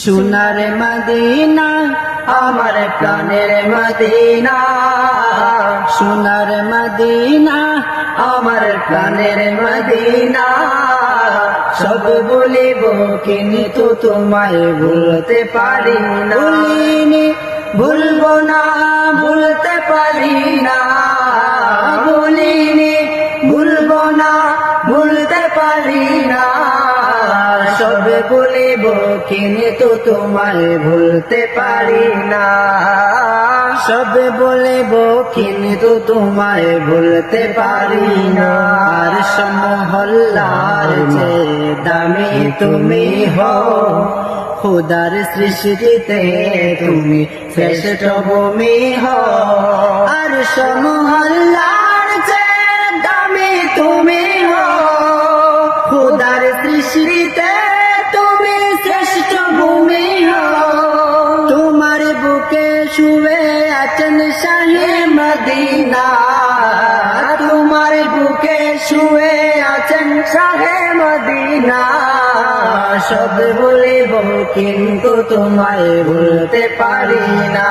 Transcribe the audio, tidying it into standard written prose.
সোনার মদিনা আমার প্রাণের মদিনা, সোনার মদিনা আমার প্রাণের মদিনা। সব বলিব কিন্তু তোমায় ভুলতে পারি না, ভুলবো না, ভুলতে পারি না, বলিনি ভুলবো না, ভুলতে পারি না। সব বলিব কিন্তু তোমায় ভুলতে পারি না, সব বলিব কিন্তু তোমায় ভুলতে পারি না। আর সমহল্লার যে দামি তুমি হও, খুদার সৃষ্টিতে তুমি শ্রেষ্ঠ ভূমি হও। আর সমহল্লার যে দামি তুমি হও, খুদার সৃষ্টিতে তুমি শ্রেষ্ঠ ভূমি হও। তোমার বুকে শুয়ে আছেন শাহে মদিনা, তোমার বুকে শুয়ে আছেন শাহে মদিনা। সব বলিব কিন্তু তোমায় ভুলতে পারি না।